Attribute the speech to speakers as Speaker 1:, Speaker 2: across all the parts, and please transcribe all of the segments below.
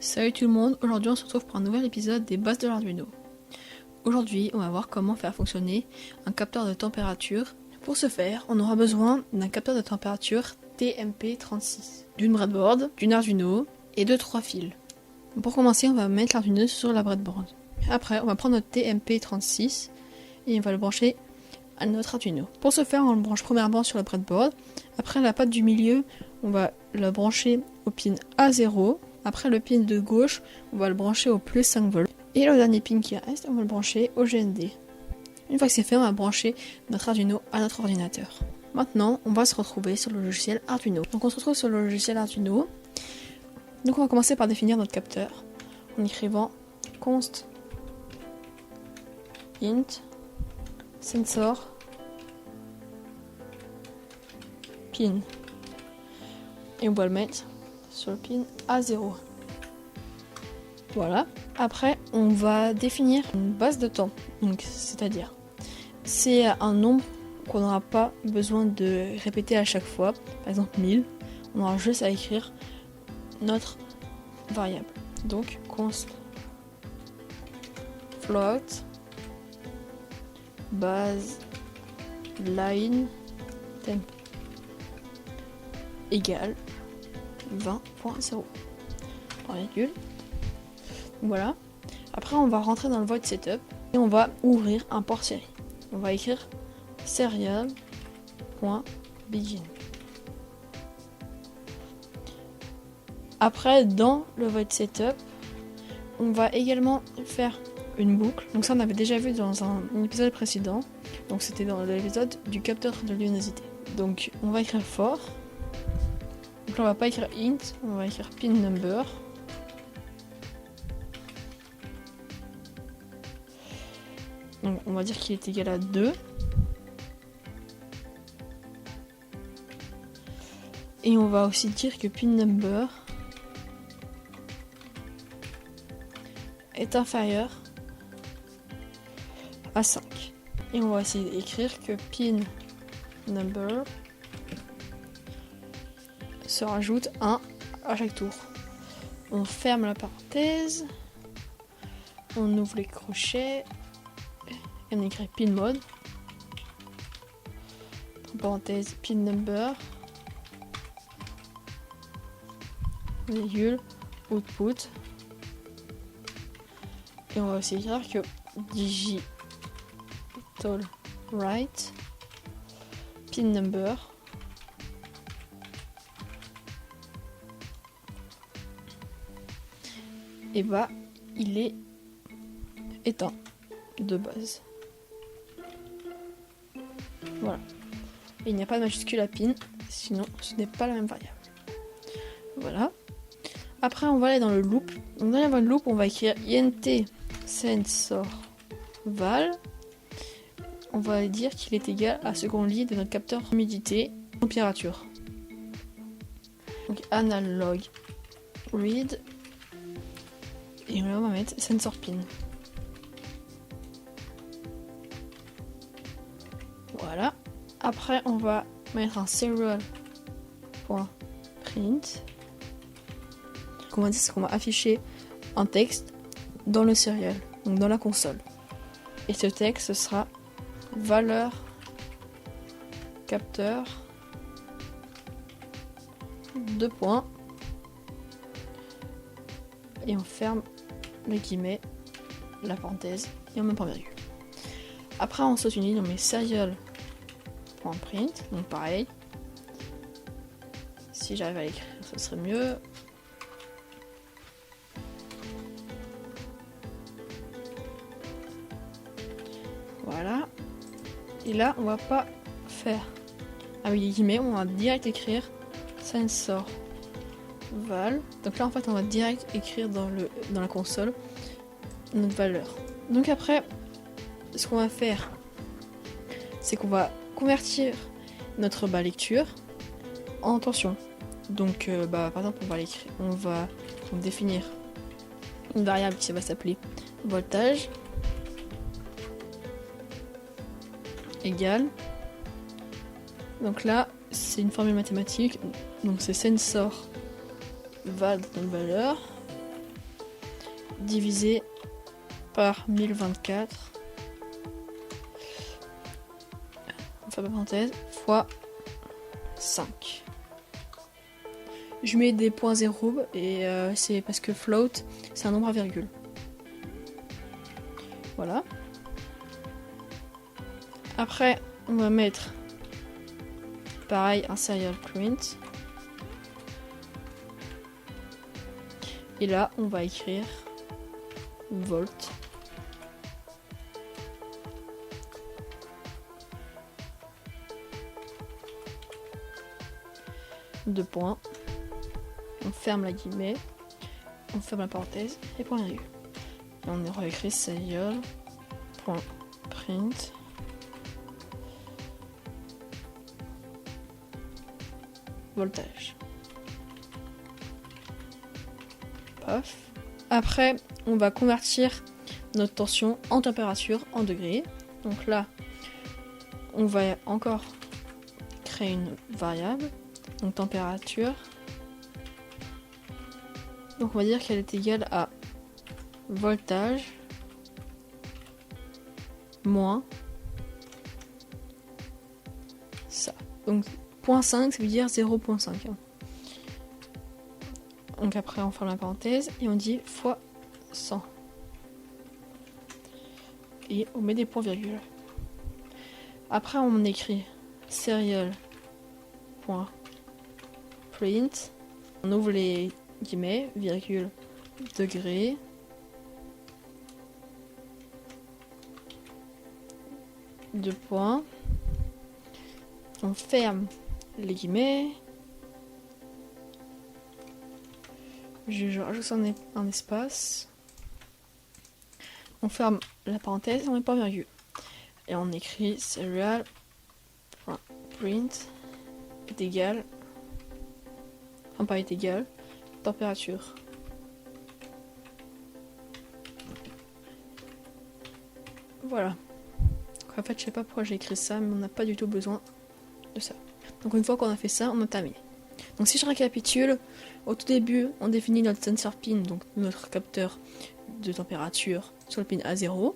Speaker 1: Salut tout le monde, aujourd'hui on se retrouve pour un nouvel épisode des bases de l'Arduino. Aujourd'hui on va voir comment faire fonctionner un capteur de température. Pour ce faire, on aura besoin d'un capteur de température TMP36, d'une breadboard, d'une Arduino et de 3 fils. Pour commencer, on va mettre l'Arduino sur la breadboard. Après, on va prendre notre TMP36 et on va le brancher à notre Arduino. Pour ce faire, on le branche premièrement sur la breadboard. Après, la patte du milieu, on va la brancher au pin A0. Après, le pin de gauche, on va le brancher au plus 5 volts. Et le dernier pin qui reste, on va le brancher au GND. Une fois que c'est fait, on va brancher notre Arduino à notre ordinateur. Maintenant, on va se retrouver sur le logiciel Arduino. Donc on se retrouve sur le logiciel Arduino. Donc on va commencer par définir notre capteur en écrivant const int sensor pin. Et on va le mettre sur le pin A0. Voilà. Après, on va définir une base de temps. Donc, c'est-à-dire, c'est un nombre qu'on n'aura pas besoin de répéter à chaque fois. Par exemple, 1000. On aura juste à écrire notre variable. Donc, const float base line temp égale 20.0. Virgule. Voilà. Après, on va rentrer dans le void setup et on va ouvrir un port série. On va écrire serial.begin. Après, dans le void setup, on va également faire une boucle. Donc ça, on avait déjà vu dans un épisode précédent. Donc c'était dans l'épisode du capteur de luminosité. Donc on va écrire for. Donc là, on va pas écrire int, on va écrire pin number. Donc on va dire qu'il est égal à 2. Et on va aussi dire que pin number est inférieur à 5. Et on va essayer d'écrire que pin number se rajoute 1 à chaque tour. On ferme la parenthèse, on ouvre les crochets et on écrit pin mode, en parenthèse pin number, virgule, output, et on va aussi dire que digital write pin number et bah il est éteint de base. Voilà. Et il n'y a pas de majuscule à pin, sinon ce n'est pas la même variable. Voilà. Après on va aller dans le loop. Donc dans le loop on va écrire int sensor val. On va dire qu'il est égal à ce qu'on lit de notre capteur humidité température. Donc analog read. Et là on va mettre sensor pin. Voilà. Après on va mettre un serial.print. Ce qu'on va dire c'est qu'on va afficher un texte dans le serial, donc dans la console. Et ce texte ce sera valeur capteur 2 points. Et on ferme les guillemets, la parenthèse et on met point virgule. Après on saute une ligne, on met serial.print, donc pareil. Si j'arrive à l'écrire, ce serait mieux. Voilà. Et là, on va pas faire avec les guillemets, on va direct écrire sensor val. Donc là, en fait, on va direct écrire dans la console notre valeur. Donc après, ce qu'on va faire, c'est qu'on va convertir notre lecture en tension. Donc, par exemple, on va définir une variable qui va s'appeler voltage égale. Donc là, c'est une formule mathématique. Donc c'est sensor val dans une valeur divisé par 1024, on fait la parenthèse, fois 5. Je mets des points zéro et c'est parce que float c'est un nombre à virgule. Voilà. Après on va mettre pareil un serial print. Et là on va écrire volt. Deux points. On ferme la guillemets, on ferme la parenthèse et point virgule. Et on réécrit serial.print voltage. Paf. Après, on va convertir notre tension en température en degrés. Donc là, on va encore créer une variable, donc température. Donc on va dire qu'elle est égale à voltage moins ça. Donc 0.5 ça veut dire 0.5. Donc après on ferme la parenthèse et on dit fois 100. Et on met des points virgules. Après on écrit serial.print. On ouvre les guillemets, virgule, degré. Deux points. On ferme les guillemets. Je rajoute un espace. On ferme la parenthèse et on met pas virgule. Et on écrit serial.print est égal, enfin pas est égal, température. Voilà. Donc en fait, je sais pas pourquoi j'ai écrit ça, mais on n'a pas du tout besoin de ça. Donc une fois qu'on a fait ça, on a terminé. Donc si je récapitule, au tout début, on définit notre sensor pin, donc notre capteur de température sur le pin A0.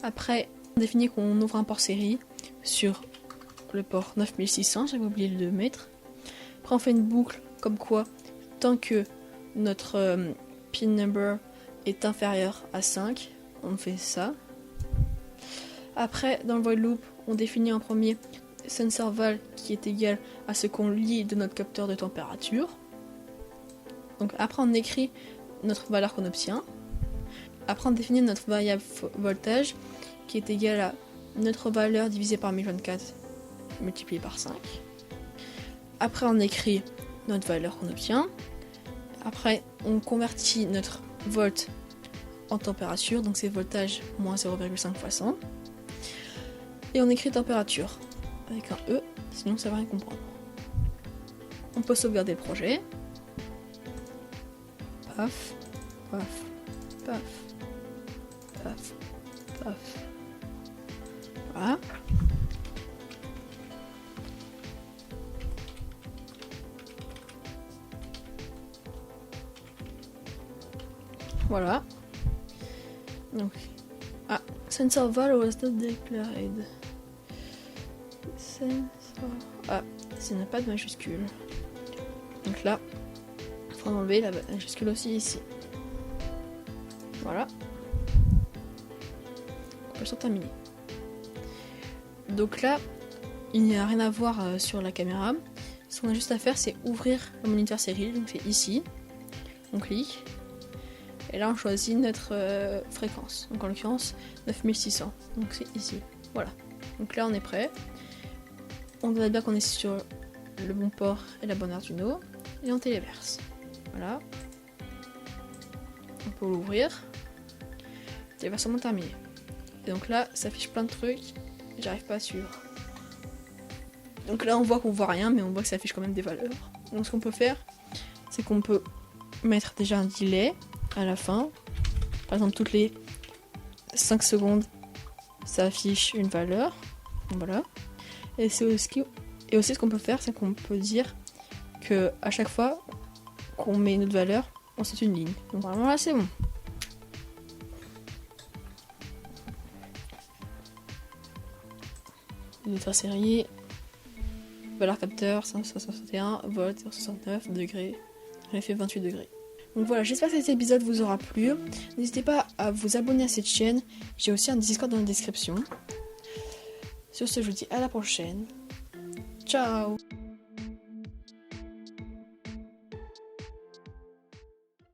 Speaker 1: Après, on définit qu'on ouvre un port série sur le port 9600, j'avais oublié de le mettre. Après, on fait une boucle comme quoi, tant que notre pin number est inférieur à 5, on fait ça. Après, dans le void loop, on définit en premier sensor val qui est égal à ce qu'on lit de notre capteur de température. Donc après, on écrit notre valeur qu'on obtient. Après, on définit notre variable voltage qui est égale à notre valeur divisée par 1024 multiplié par 5. Après, on écrit notre valeur qu'on obtient. Après, on convertit notre volt en température, donc c'est voltage moins 0,5 fois 100. Et on écrit température avec un E, sinon ça va rien comprendre. On peut sauvegarder le projet. Paf, paf, paf, paf, paf. Voilà. Voilà. Donc, sensor val was not declared. Ça n'a pas de majuscule. Donc là, il faut enlever la majuscule aussi ici. Voilà. On peut s'en terminer. Donc là, il n'y a rien à voir sur la caméra. Ce qu'on a juste à faire, c'est ouvrir le moniteur série. Donc c'est ici. On clique. Et là, on choisit notre fréquence. Donc en l'occurrence, 9600. Donc c'est ici. Voilà. Donc là, on est prêt. On voit bien qu'on est sur le bon port et la bonne Arduino. Et on téléverse. Voilà. On peut l'ouvrir. Téléversement terminé. Et donc là, ça affiche plein de trucs. J'arrive pas à suivre. Donc là, on voit qu'on voit rien, mais on voit que ça affiche quand même des valeurs. Donc ce qu'on peut faire, c'est qu'on peut mettre déjà un delay à la fin. Par exemple, toutes les 5 secondes, ça affiche une valeur. Voilà. Et aussi ce qu'on peut faire, c'est qu'on peut dire que à chaque fois qu'on met notre valeur, on saute une ligne. Donc vraiment là, c'est bon. lettre série, valeur capteur 161 volts 0,69 degrés, on a fait 28 degrés. Donc voilà, j'espère que cet épisode vous aura plu. N'hésitez pas à vous abonner à cette chaîne. J'ai aussi un Discord dans la description. Sur ce, je vous dis à la prochaine. Ciao!